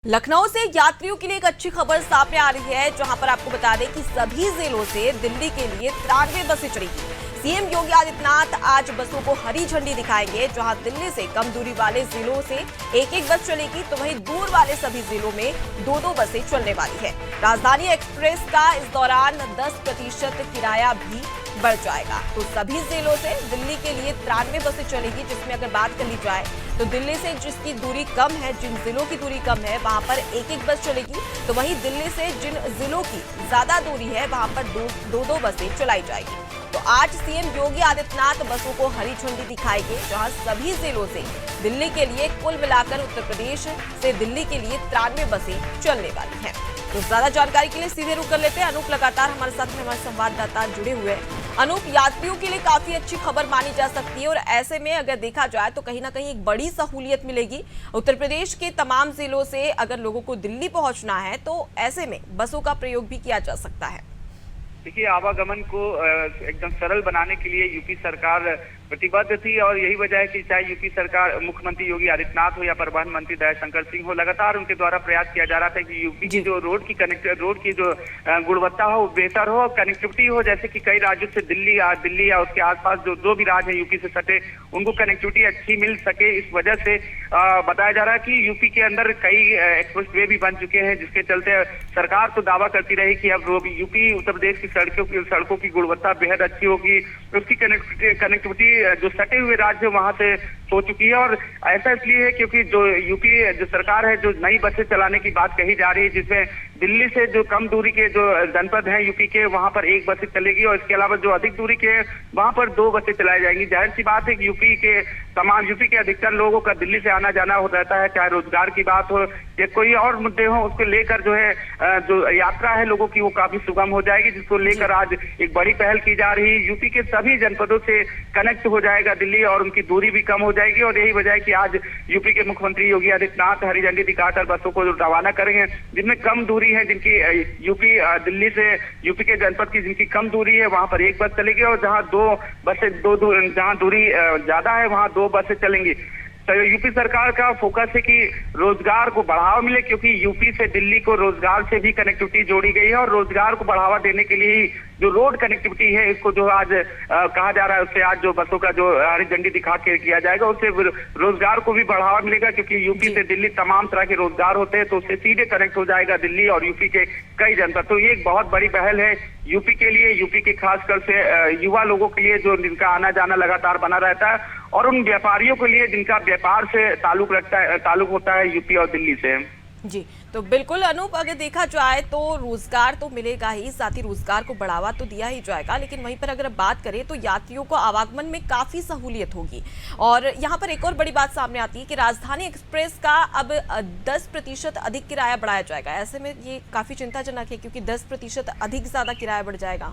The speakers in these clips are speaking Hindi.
लखनऊ से यात्रियों के लिए एक अच्छी खबर सामने आ रही है, जहां पर आपको बता दें कि सभी जिलों से दिल्ली के लिए 93 बसें चलेंगी। सीएम योगी आदित्यनाथ आज बसों को हरी झंडी दिखाएंगे, जहां दिल्ली से कम दूरी वाले जिलों से एक बस चलेगी, तो वहीं दूर वाले सभी जिलों में दो बसें चलने वाली है। राजधानी एक्सप्रेस का इस दौरान 10% किराया भी बढ़ जाएगा। तो सभी जिलों से दिल्ली के लिए 93 बसें चलेगी, जिसमें अगर बात कर ली जाए तो दिल्ली से जिसकी दूरी कम है, जिन जिलों की दूरी कम है, वहां पर एक बस चलेगी, तो वहीं दिल्ली से जिन जिलों की ज्यादा दूरी है वहां पर दो बसें चलाई जाएगी। तो आज सीएम योगी आदित्यनाथ बसों को हरी झंडी दिखाएंगे, जहां सभी जिलों से दिल्ली के लिए कुल मिलाकर उत्तर प्रदेश से दिल्ली के लिए 93 बसें चलने वाली हैं। तो ज्यादा जानकारी के लिए सीधे रुक कर लेते हैं। अनूप लगातार हमारे साथ में हमारे संवाददाता जुड़े हुए हैं। अनूप, यात्रियों के लिए काफी अच्छी खबर मानी जा सकती है और ऐसे में अगर देखा जाए तो कहीं ना कहीं एक बड़ी सहूलियत मिलेगी। उत्तर प्रदेश के तमाम जिलों से अगर लोगों को दिल्ली पहुंचना है तो ऐसे में बसों का प्रयोग भी किया जा सकता है। देखिए, आवागमन को एकदम सरल बनाने के लिए यूपी सरकार प्रतिबद्ध थी और यही वजह है कि चाहे यूपी सरकार मुख्यमंत्री योगी आदित्यनाथ हो या परिवहन मंत्री दयाशंकर सिंह हो, लगातार उनके द्वारा प्रयास किया जा रहा था कि यूपी की जो रोड की जो गुणवत्ता हो बेहतर हो, कनेक्टिविटी हो। जैसे कि कई राज्यों से दिल्ली या उसके आसपास जो भी राज्य है यूपी से सटे, उनको कनेक्टिविटी अच्छी मिल सके। इस वजह से बताया जा रहा है कि यूपी के अंदर कई एक्सप्रेस वे भी बन चुके हैं, जिसके चलते सरकार तो दावा करती रही कि अब यूपी उत्तर प्रदेश की सड़कों की गुणवत्ता बेहद अच्छी होगी। उसकी कनेक्टिविटी जो सटे हुए राज्य वहां से हो चुकी है। और ऐसा इसलिए है क्योंकि जो यूपी जो सरकार है, जो नई बसें चलाने की बात कही जा रही है, जिसमें दिल्ली से जो कम दूरी के जो जनपद हैं यूपी के, वहां पर एक बसें चलेगी और इसके अलावा जो अधिक दूरी के वहां पर 2 बसें चलाई जाएंगी। जाहिर सी बात है कि यूपी के अधिकतर लोगों का दिल्ली से आना जाना हो रहता है, चाहे रोजगार की बात हो या कोई और मुद्दे हो, उसको लेकर जो है जो यात्रा है लोगों की वो काफी सुगम हो जाएगी, जिसको लेकर आज एक बड़ी पहल की जा रही है। यूपी के सभी जनपदों से कनेक्ट हो जाएगा दिल्ली और उनकी दूरी भी कम हो जाएगी। और यही वजह है कि आज यूपी के मुख्यमंत्री योगी आदित्यनाथ हरी झंडी दिखाकर बसों को रवाना करेंगे, जिनमें कम दूरी है, जिनकी दिल्ली से यूपी के जनपद की जिनकी कम दूरी है, वहां पर एक बस चलेगी और जहां जहां दूरी ज्यादा है वहां 2 बसें चलेंगी। तो यूपी सरकार का फोकस है कि रोजगार को बढ़ावा मिले, क्योंकि यूपी से दिल्ली को रोजगार से भी कनेक्टिविटी जोड़ी गई है और रोजगार को बढ़ावा देने के लिए ही जो रोड कनेक्टिविटी है, इसको जो आज कहा जा रहा है, उससे आज जो बसों का जो हरी झंडी दिखा के किया जाएगा, उससे रोजगार को भी बढ़ावा मिलेगा। क्योंकि यूपी से दिल्ली तमाम तरह के रोजगार होते हैं, तो उससे सीधे कनेक्ट हो जाएगा दिल्ली और यूपी के कई जनपद। तो ये एक बहुत बड़ी पहल है यूपी के लिए, यूपी के खासकर से युवा लोगों के लिए, जो जिनका आना जाना लगातार बना रहता है, और उन व्यापारियों के लिए जिनका व्यापार से ताल्लुक होता है यूपी और दिल्ली से। जी, तो बिल्कुल अनूप, अगर देखा जाए तो रोजगार तो मिलेगा ही, साथ ही रोजगार को बढ़ावा तो दिया ही जाएगा, लेकिन वहीं पर अगर बात करें तो यात्रियों को आवागमन में काफी सहूलियत होगी। और यहाँ पर एक और बड़ी बात सामने आती है कि राजधानी एक्सप्रेस का अब 10% अधिक किराया बढ़ाया जाएगा। ऐसे में ये काफी चिंताजनक है, क्योंकि 10% अधिक ज्यादा किराया बढ़ जाएगा।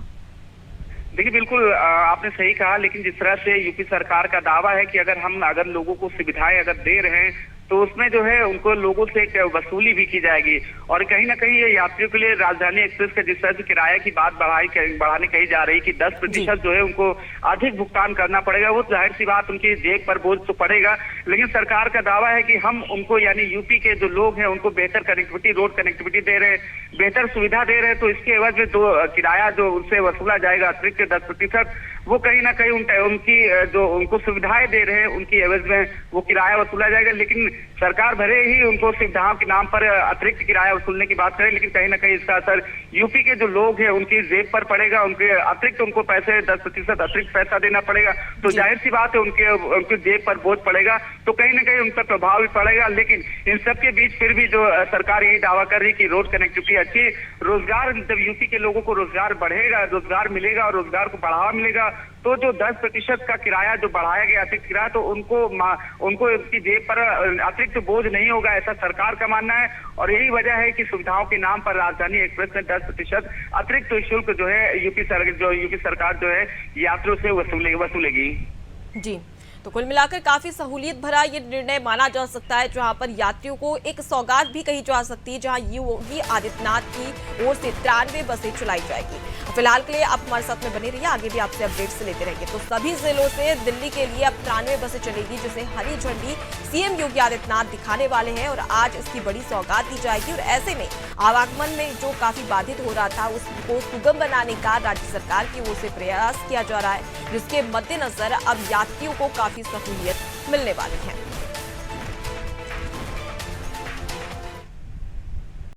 देखिए, बिल्कुल आपने सही कहा, लेकिन जिस तरह से यूपी सरकार का दावा है कि अगर लोगों को सुविधाएं अगर दे रहे हैं, तो उसमें जो है उनको लोगों से एक वसूली भी की जाएगी। और कहीं ना कहीं ये यात्रियों के लिए राजधानी एक्सप्रेस का जिस तरह से किराए की बात बढ़ाने कही जा रही है कि 10% जो है उनको अधिक भुगतान करना पड़ेगा, वो जाहिर सी बात उनकी जेब पर बोझ तो पड़ेगा। लेकिन सरकार का दावा है कि हम उनको, यानी यूपी के जो लोग हैं, उनको बेहतर कनेक्टिविटी, रोड कनेक्टिविटी दे रहे हैं, बेहतर सुविधा दे रहे हैं, तो इसके एवज में किराया जो उनसे वसूला जाएगा अतिरिक्त 10%, वो कहीं ना कहीं उनकी जो उनको सुविधाएं दे रहे हैं उनकी एवज में वो किराया वसूला जाएगा। लेकिन सरकार भले ही उनको सुविधाओं के नाम पर अतिरिक्त किराया वसूलने की बात करे, लेकिन कहीं ना कहीं इसका असर यूपी के जो लोग हैं उनकी जेब पर पड़ेगा, उनको पैसे 10% अतिरिक्त पैसा देना पड़ेगा। तो जाहिर सी बात है उनके जेब पर बोझ पड़ेगा, तो कहीं ना कहीं उन पर प्रभाव भी पड़ेगा। लेकिन इन सब के बीच फिर भी जो सरकार यही दावा कर रही है कि रोड कनेक्टिविटी अच्छी, रोजगार, जब यूपी के लोगों को रोजगार बढ़ेगा, रोजगार मिलेगा और रोजगार को बढ़ावा मिलेगा, तो जो 10% का किराया जो बढ़ाया गया अतिरिक्त किराया, तो उनको इसकी जेब पर अतिरिक्त बोझ नहीं होगा, ऐसा सरकार का मानना है। और यही वजह है कि सुविधाओं के नाम पर राजधानी एक्सप्रेस में 10% अतिरिक्त शुल्क जो है यूपी सरकार जो है यात्रियों से वसूलेगी। जी, तो कुल मिलाकर काफी सहूलियत भरा ये निर्णय माना जा सकता है, जहां पर यात्रियों को एक सौगात भी कही जा सकती है, जहां योगी आदित्यनाथ की ओर से 93 बसें चलाई जाएगी। फिलहाल के लिए आप हमारे साथ में बने रहिए, आगे भी आपसे अपडेट्स लेते रहेंगे। तो सभी जिलों से दिल्ली के लिए अब 93 बसें चलेगी, जिसे हरी झंडी सीएम योगी आदित्यनाथ दिखाने वाले हैं और आज इसकी बड़ी सौगात दी जाएगी। और ऐसे में आवागमन में जो काफी बाधित हो रहा था उसको सुगम बनाने का राज्य सरकार की ओर से प्रयास किया जा रहा है, जिसके मद्देनजर अब यात्रियों को काफी सहूलियत मिलने वाली है।